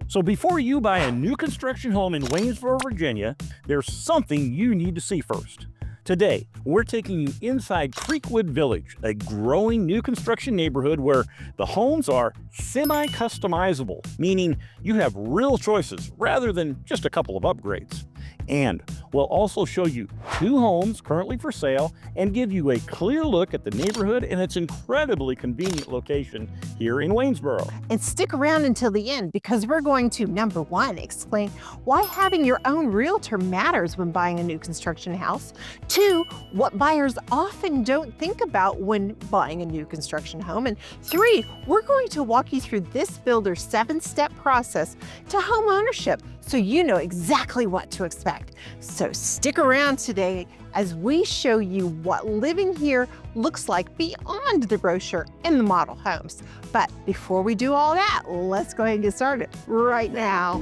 So before you buy a new construction home in Waynesboro, Virginia, there's something you need to see first. Today, we're taking you inside Creekwood Village, a growing new construction neighborhood where the homes are semi-customizable, meaning you have real choices rather than just a couple of upgrades. And we'll also show you 2 homes currently for sale and give you a clear look at the neighborhood and its incredibly convenient location here in Waynesboro. And stick around until the end because we're going to, number 1, explain why having your own realtor matters when buying a new construction house. 2, what buyers often don't think about when buying a new construction home. And 3, we're going to walk you through this builder's 7-step process to home ownership so you know exactly what to expect. So stick around today as we show you what living here looks like beyond the brochure and the model homes. But before we do all that, let's go ahead and get started right now.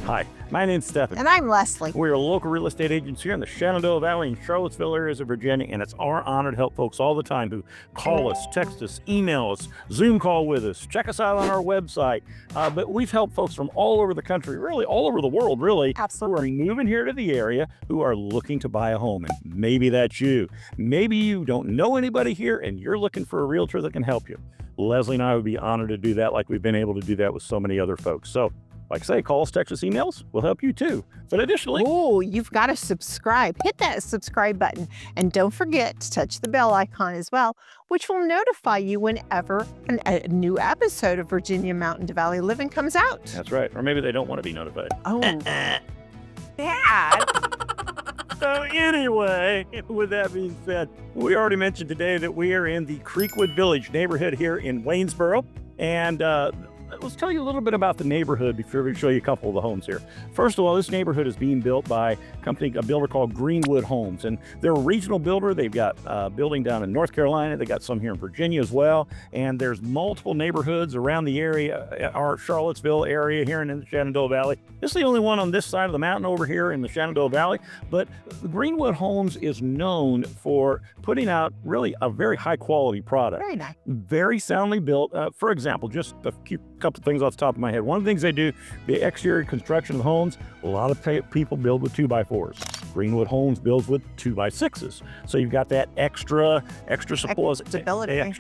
Hi, my name's Stephen. And I'm Leslie. We're a local real estate agents here in the Shenandoah Valley and Charlottesville areas of Virginia, and it's our honor to help folks all the time who call us, text us, email us, Zoom call with us, check us out on our website. But we've helped folks from all over the country, really all over the world, really, Absolutely. who are moving here to the area who are looking to buy a home. And maybe that's you. Maybe you don't know anybody here and you're looking for a realtor that can help you. Leslie and I would be honored to do that like we've been able to do that with so many other folks. So, like I say, call us, text us, emails. We'll help you too. But additionally, Oh, you've got to subscribe. Hit that subscribe button. And don't forget to touch the bell icon as well, which will notify you whenever a new episode of Virginia Mountain to Valley Living comes out. that's right. Or maybe they don't want to be notified. Oh, bad. So anyway, with that being said, we already mentioned today that we are in the Creekwood Village neighborhood here in Waynesboro. And let's tell you a little bit about the neighborhood before we show you a couple of the homes here. First of all, this neighborhood is being built by a builder called Greenwood Homes. And they're a regional builder. They've got a building down in North Carolina. They got some here in Virginia as well. And there's multiple neighborhoods around the area, our Charlottesville area here in the Shenandoah Valley. This is the only one on this side of the mountain over here in the Shenandoah Valley. But Greenwood Homes is known for putting out really a very high quality product. Very nice. Very soundly built. For example, just a couple things off the top of my head. One of the things they do, the exterior construction of homes, a lot of people build with 2x4s. Greenwood Homes builds with 2x6s. So you've got that extra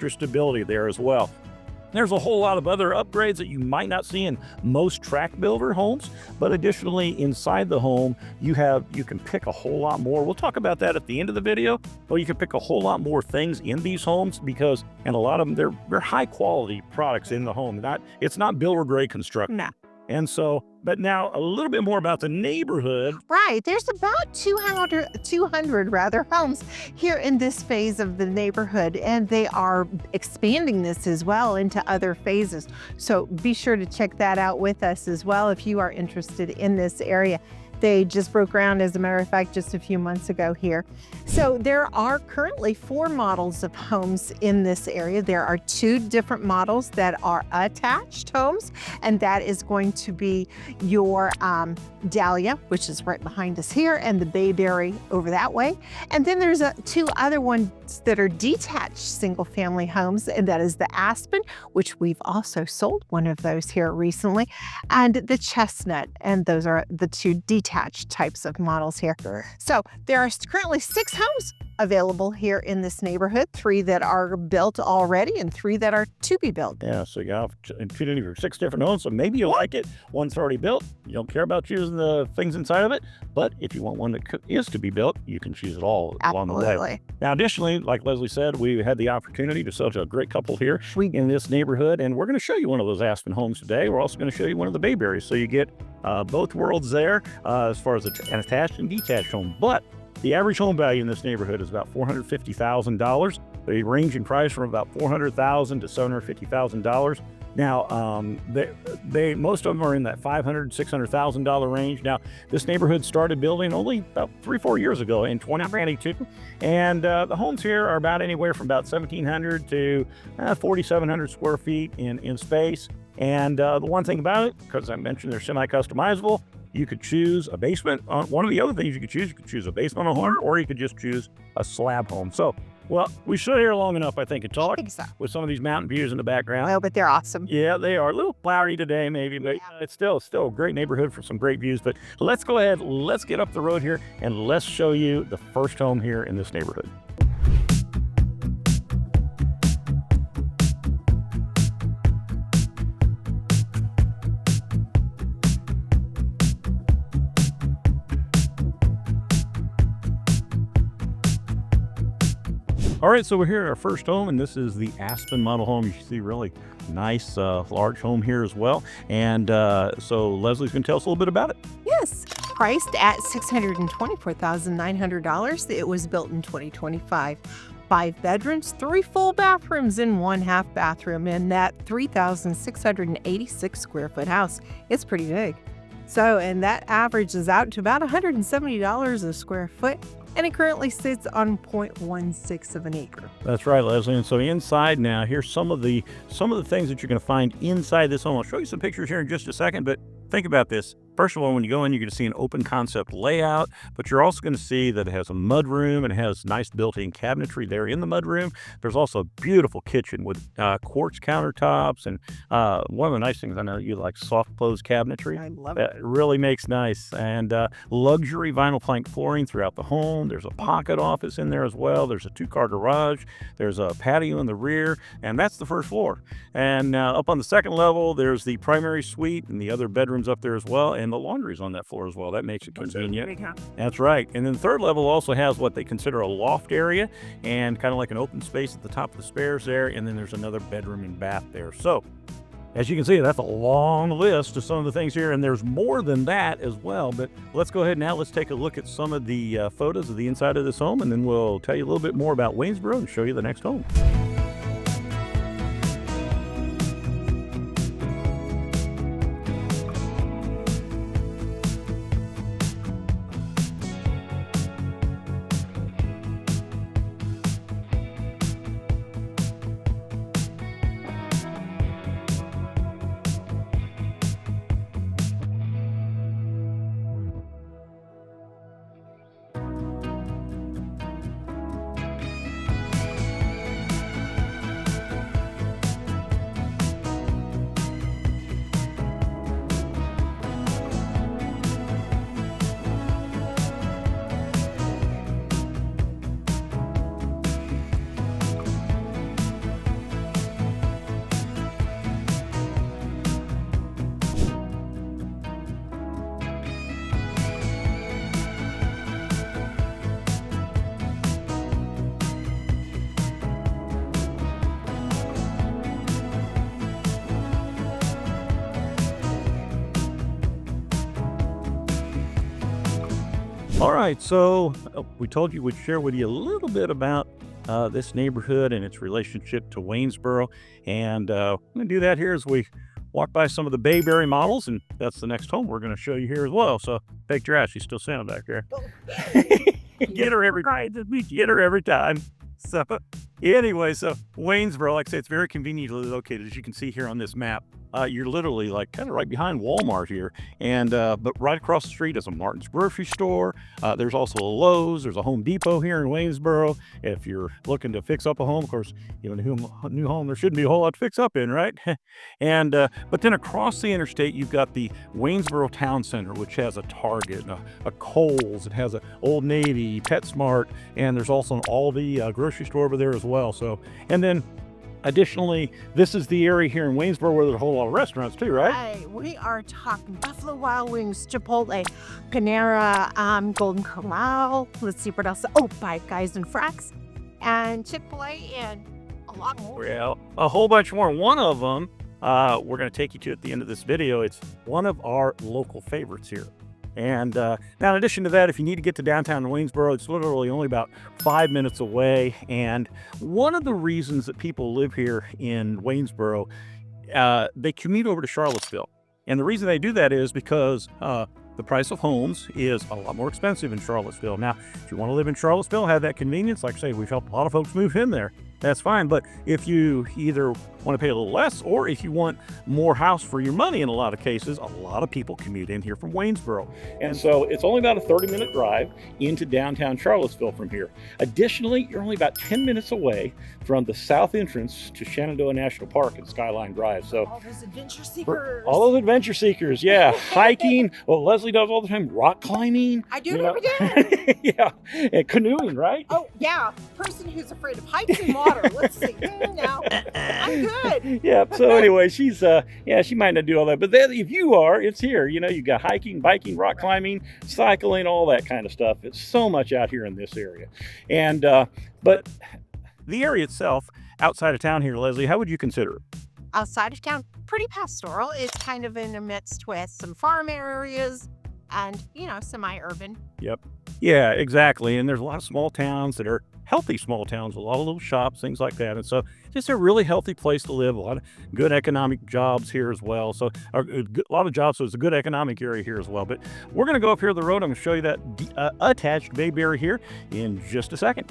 stability there as well. There's a whole lot of other upgrades that you might not see in most tract builder homes, but additionally inside the home, you can pick a whole lot more. We'll talk about that at the end of the video, but you can pick a whole lot more things in these homes and a lot of them, they're high quality products in the home. It's not builder grade construction. No. And so, but now a little bit more about the neighborhood. Right, there's about 200 homes here in this phase of the neighborhood, and they are expanding this as well into other phases. So be sure to check that out with us as well if you are interested in this area. They just broke ground, as a matter of fact, just a few months ago here. So there are currently 4 models of homes in this area. There are 2 different models that are attached homes, and that is going to be your Dahlia, which is right behind us here, and the Bayberry over that way. And then there's 2 other ones that are detached single-family homes, and that is the Aspen, which we've also sold one of those here recently, and the Chestnut, and those are the 2 detached types of models here. So there are currently 6 homes available here in this neighborhood, 3 that are built already and 3 that are to be built. Yeah, so you have 6 different homes, so maybe you like it. One's already built. You don't care about choosing the things inside of it, but if you want one that is to be built, you can choose it all along the way. Now, additionally, like Leslie said, we had the opportunity to sell to a great couple here in this neighborhood, and we're going to show you one of those Aspen homes today. We're also going to show you one of the Bayberries, so you get both worlds there as far as an attached and detached home. But the average home value in this neighborhood is about $450,000. They range in price from about $400,000 to $750,000. Now, most of them are in that $500,000, $600,000 range. Now, this neighborhood started building only about 3-4 years ago in 2022. And the homes here are about anywhere from about 1,700 to 4,700 square feet in space. And the one thing about it, because I mentioned they're semi-customizable, you could choose a basement. One of the other things you could choose a basement home, or you could just choose a slab home. So, well, we stood here long enough, I think, and talk with some of these mountain views in the background. Well, but they're awesome. Yeah, they are. A little cloudy today, maybe, but it's still a great neighborhood for some great views. But let's go ahead, let's get up the road here, and let's show you the first home here in this neighborhood. All right, so we're here at our first home, and this is the Aspen model home. You see really nice, large home here as well. And so Leslie's going to tell us a little bit about it. Yes, priced at $624,900. It was built in 2025. 5 bedrooms, 3 full bathrooms, and 1 half bathroom in that 3,686 square foot house. It's pretty big. So, and that averages out to about $170 a square foot. And it currently sits on 0.16 of an acre. That's right, Leslie. And so inside now, here's some of the things that you're going to find inside this home. I'll show you some pictures here in just a second, but think about this. First of all, when you go in, you're going to see an open concept layout, but you're also going to see that it has a mud room and it has nice built-in cabinetry there in the mud room. There's also a beautiful kitchen with quartz countertops, and one of the nice things, I know you like soft close cabinetry. I love it. It really makes nice, and luxury vinyl plank flooring throughout the home. There's a pocket office in there as well. There's a 2-car garage. There's a patio in the rear, and that's the first floor. And up on the second level, there's the primary suite and the other bedrooms up there as well, and the laundry's on that floor as well. That makes it convenient. That's right. And then the third level also has what they consider a loft area and kind of like an open space at the top of the stairs there. And then there's another bedroom and bath there. So as you can see, that's a long list of some of the things here, and there's more than that as well. But let's go ahead now. Let's take a look at some of the photos of the inside of this home, and then we'll tell you a little bit more about Waynesboro and show you the next home. All right, so we told you we'd share with you a little bit about this neighborhood and its relationship to Waynesboro, and I'm going to do that here as we walk by some of the Bayberry models, and that's the next home we're going to show you here as well. So, fake trash, she's still standing back there. Get her every time. We get her every time. So, anyway, so Waynesboro, like I say, it's very conveniently located, as you can see here on this map. You're literally like kind of right behind Walmart here, and but right across the street is a Martin's grocery store. There's also a Lowe's. There's a Home Depot here in Waynesboro. If you're looking to fix up a home, of course, you know, a new home, there shouldn't be a whole lot to fix up in, right? And but then across the interstate, you've got the Waynesboro Town Center, which has a Target, a Kohl's. It has an Old Navy, PetSmart, and there's also an Aldi grocery store over there as well. So, and then additionally, this is the area here in Waynesboro where there's a whole lot of restaurants too, right? Right. We are talking Buffalo Wild Wings, Chipotle, Panera, Golden Corral. Let's see what else. Oh, Five Guys and Fracks, and Chick-fil-A, and a lot more. Well, a whole bunch more. One of them we're going to take you to at the end of this video. It's one of our local favorites here. And now, in addition to that, if you need to get to downtown Waynesboro, it's literally only about 5 minutes away. And one of the reasons that people live here in Waynesboro, they commute over to Charlottesville. And the reason they do that is because the price of homes is a lot more expensive in Charlottesville. Now, if you want to live in Charlottesville, have that convenience, like I say, we've helped a lot of folks move in there. that's fine. But if you either want to pay a little less, or if you want more house for your money, in a lot of cases, a lot of people commute in here from Waynesboro. And so it's only about a 30-minute drive into downtown Charlottesville from here. Additionally, you're only about 10 minutes away from the south entrance to Shenandoah National Park and Skyline Drive. So all those adventure seekers. All those adventure seekers, yeah. Hiking, well, Leslie does all the time. Rock climbing. I do it every day. Yeah, and canoeing, right? Oh, yeah. Person who's afraid of heights and water. Let's see. No, I'm good. Yeah. So anyway, she's she might not do all that, but then if you are, it's here. You know, you got hiking, biking, rock climbing, cycling, all that kind of stuff. It's so much out here in this area, and but the area itself, outside of town here, Leslie, how would you consider it? Outside of town, pretty pastoral. It's kind of in the midst with some farm areas and, semi-urban. Yep. Yeah, exactly. And there's a lot of small towns that are healthy small towns, a lot of little shops, things like that. And so just a really healthy place to live, a lot of good economic jobs here as well. So a lot of jobs, so it's a good economic area here as well. But we're going to go up here the road. I'm going to show you that attached Bayberry here in just a second.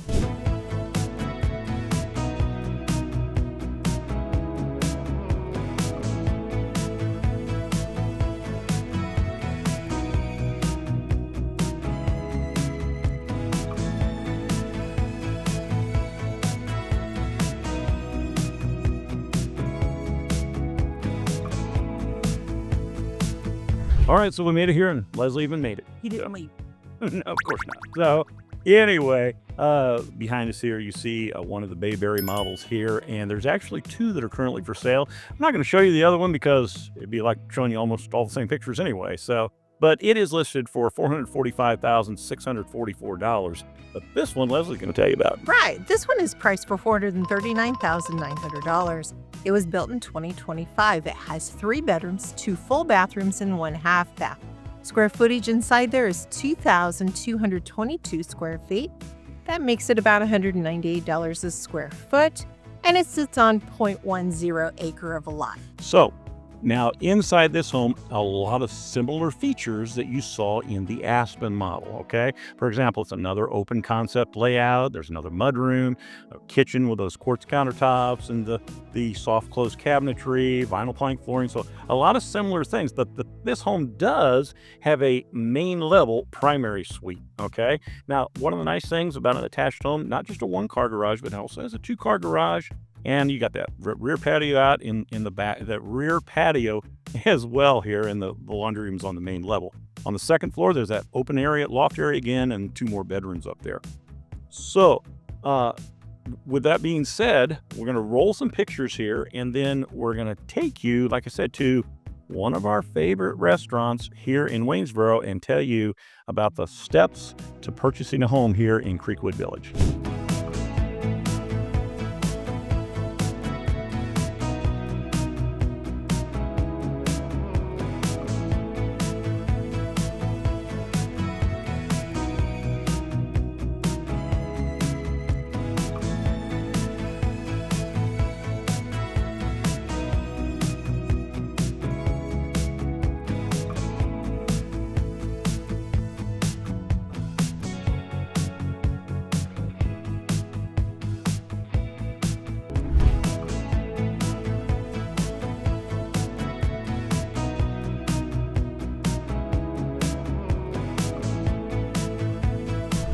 All right, so we made it here, and Leslie even made it. He didn't leave. No, of course not. So anyway, behind us here, you see one of the Bayberry models here, and there's actually two that are currently for sale. I'm not going to show you the other one because it'd be like showing you almost all the same pictures anyway. But it is listed for $445,644. But this one, Leslie's going to tell you about. Right. This one is priced for $439,900. It was built in 2025. It has 3 bedrooms, 2 full bathrooms, and 1 half bath. Square footage inside there is 2,222 square feet. That makes it about $198 a square foot, and it sits on 0.10 acre of a lot. So now inside this home, a lot of similar features that you saw in the Aspen model, okay? For example, it's another open concept layout. There's another mudroom, a kitchen with those quartz countertops and the soft close cabinetry, vinyl plank flooring. So a lot of similar things, but this home does have a main level primary suite, okay? Now, one of the nice things about an attached home, not just a 1-car garage, but it also has a 2-car garage. And you got that rear patio out in the back, that rear patio as well here, and the laundry room's on the main level. On the second floor, there's that open area, loft area again, and 2 more bedrooms up there. So, with that being said, we're going to roll some pictures here, and then we're going to take you, like I said, to one of our favorite restaurants here in Waynesboro and tell you about the steps to purchasing a home here in Creekwood Village.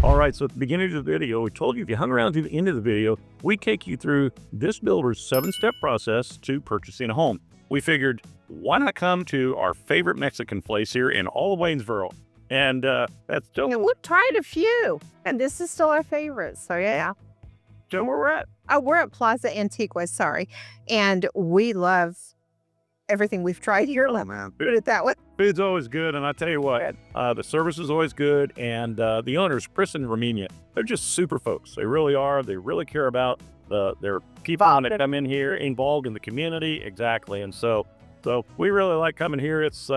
All right, so at the beginning of the video, we told you if you hung around to the end of the video, we take you through this builder's 7-step process to purchasing a home. We figured, why not come to our favorite Mexican place here in all of Waynesboro? And that's still... Yeah, we've tried a few, and this is still our favorite. So, yeah. So where we're at. Oh, we're at Plaza Antigua, sorry. And we love everything we've tried here. Let me put it that way. Food's always good, and I tell you what, the service is always good, and the owners, Chris and Romina, they're just super folks. They really are. They really care about their people that come in here, involved in the community. Exactly. And so we really like coming here. It's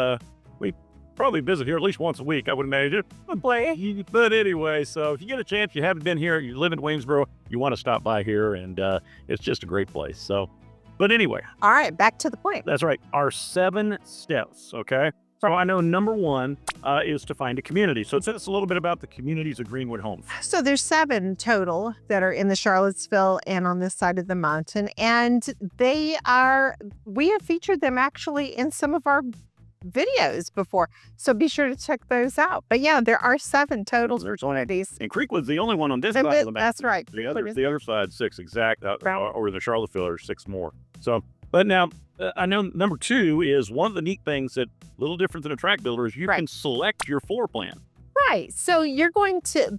we probably visit here at least once a week, I would imagine. But anyway, so if you get a chance, you haven't been here, you live in Waynesboro, you want to stop by here, and it's just a great place. So, but anyway. All right, back to the point. That's right. Our 7 steps, okay? So I know number one is to find a community. So tell us a little bit about the communities of Greenwood Homes. So there's 7 total that are in the Charlottesville and on this side of the mountain. And we have featured them actually in some of our videos before. So be sure to check those out. But yeah, there are 7 total communities. And Creekwood's the only one on this side of the mountain. That's right. The other side, 6 exact, or the Charlottesville are 6 more. So, but now I know number 2 is one of the neat things that a little different than a tract builder is you can select your floor plan. Right. So you're going to,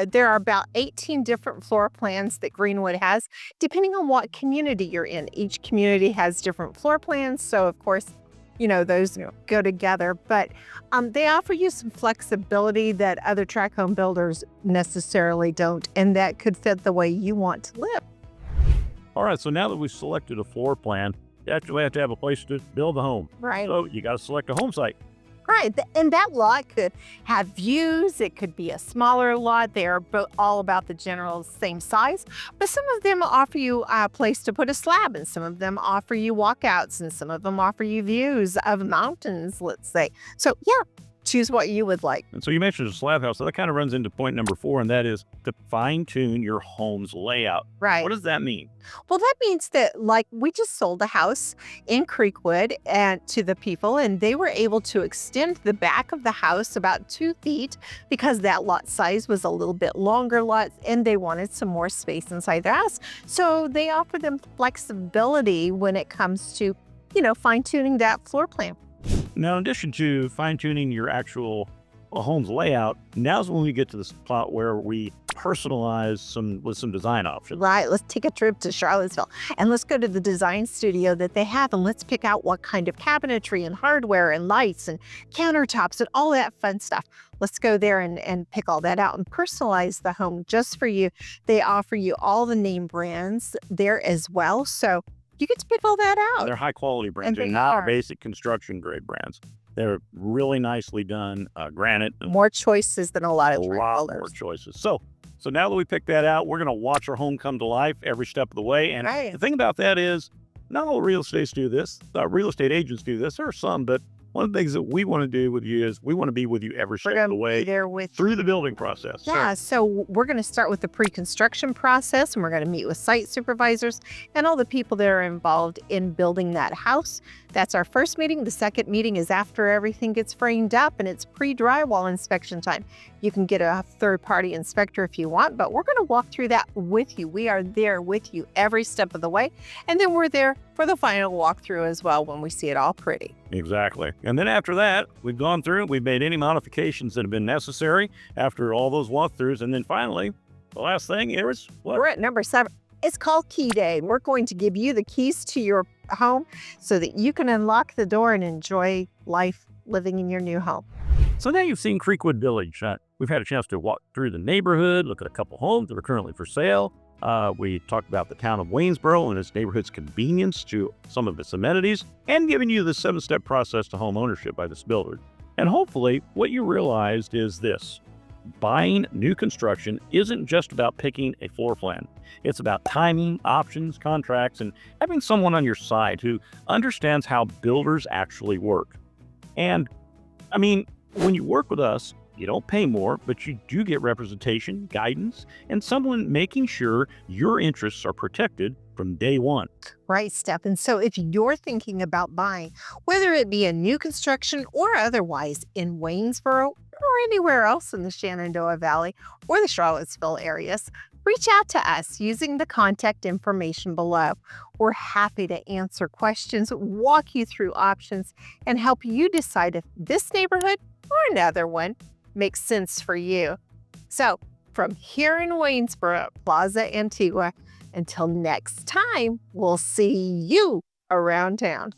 there are about 18 different floor plans that Greenwood has, depending on what community you're in. Each community has different floor plans. So of course, those go together, but they offer you some flexibility that other tract home builders necessarily don't, and that could fit the way you want to live. All right. So now that we've selected a floor plan, you actually have to have a place to build the home. Right. So you got to select a home site. Right. And that lot could have views. It could be a smaller lot. They are all about the general same size. But some of them offer you a place to put a slab, and some of them offer you walkouts, and some of them offer you views of mountains, let's say. So yeah, choose what you would like. And so you mentioned a slab house. So that kind of runs into point number 4, and that is to fine tune your home's layout. Right. What does that mean? Well, that means that, like, we just sold a house in Creekwood and to the people, and they were able to extend the back of the house about 2 feet because that lot size was a little bit longer lot, and they wanted some more space inside their house. So they offer them flexibility when it comes to, fine tuning that floor plan. Now, in addition to fine-tuning your actual home's layout, now's when we get to the spot where we personalize with some design options. Right. Let's take a trip to Charlottesville and let's go to the design studio that they have, and let's pick out what kind of cabinetry and hardware and lights and countertops and all that fun stuff. Let's go there and pick all that out and personalize the home just for you. They offer you all the name brands there as well. So you get to pick all that out. They're high quality brands. They're not basic construction grade brands. They're really nicely done, granite. More choices than a lot of more choices. So now that we picked that out, we're going to watch our home come to life every step of the way. And the thing about that is, not all real estate agents do this. There are some, but one of the things that we want to do with you is we want to be with you every step of the way through the building process. Yeah, so we're going to start with the pre-construction process, and we're going to meet with site supervisors and all the people that are involved in building that house. That's our first meeting. The second meeting is after everything gets framed up, and it's pre-drywall inspection time. You can get a third-party inspector if you want, but we're going to walk through that with you. We are there with you every step of the way, and then we're there for the final walkthrough as well when we see it all pretty. Exactly. And then after that, we've gone through, we've made any modifications that have been necessary after all those walkthroughs, and then finally, the last thing here is what? We're at number 7. It's called Key Day. We're going to give you the keys to your home so that you can unlock the door and enjoy life living in your new home. So now you've seen Creekwood Village. We've had a chance to walk through the neighborhood, look at a couple homes that are currently for sale. We talked about the town of Waynesboro and its neighborhood's convenience to some of its amenities, and giving you the 7-step process to home ownership by this builder. And hopefully what you realized is this: buying new construction isn't just about picking a floor plan. It's about timing, options, contracts, and having someone on your side who understands how builders actually work. And I mean, when you work with us, you don't pay more, but you do get representation, guidance, and someone making sure your interests are protected from day one. Right, Steph. And so if you're thinking about buying, whether it be a new construction or otherwise in Waynesboro or anywhere else in the Shenandoah Valley or the Charlottesville areas, reach out to us using the contact information below. We're happy to answer questions, walk you through options, and help you decide if this neighborhood or another one makes sense for you. So from here in Waynesboro, Plaza Antigua, until next time, we'll see you around town.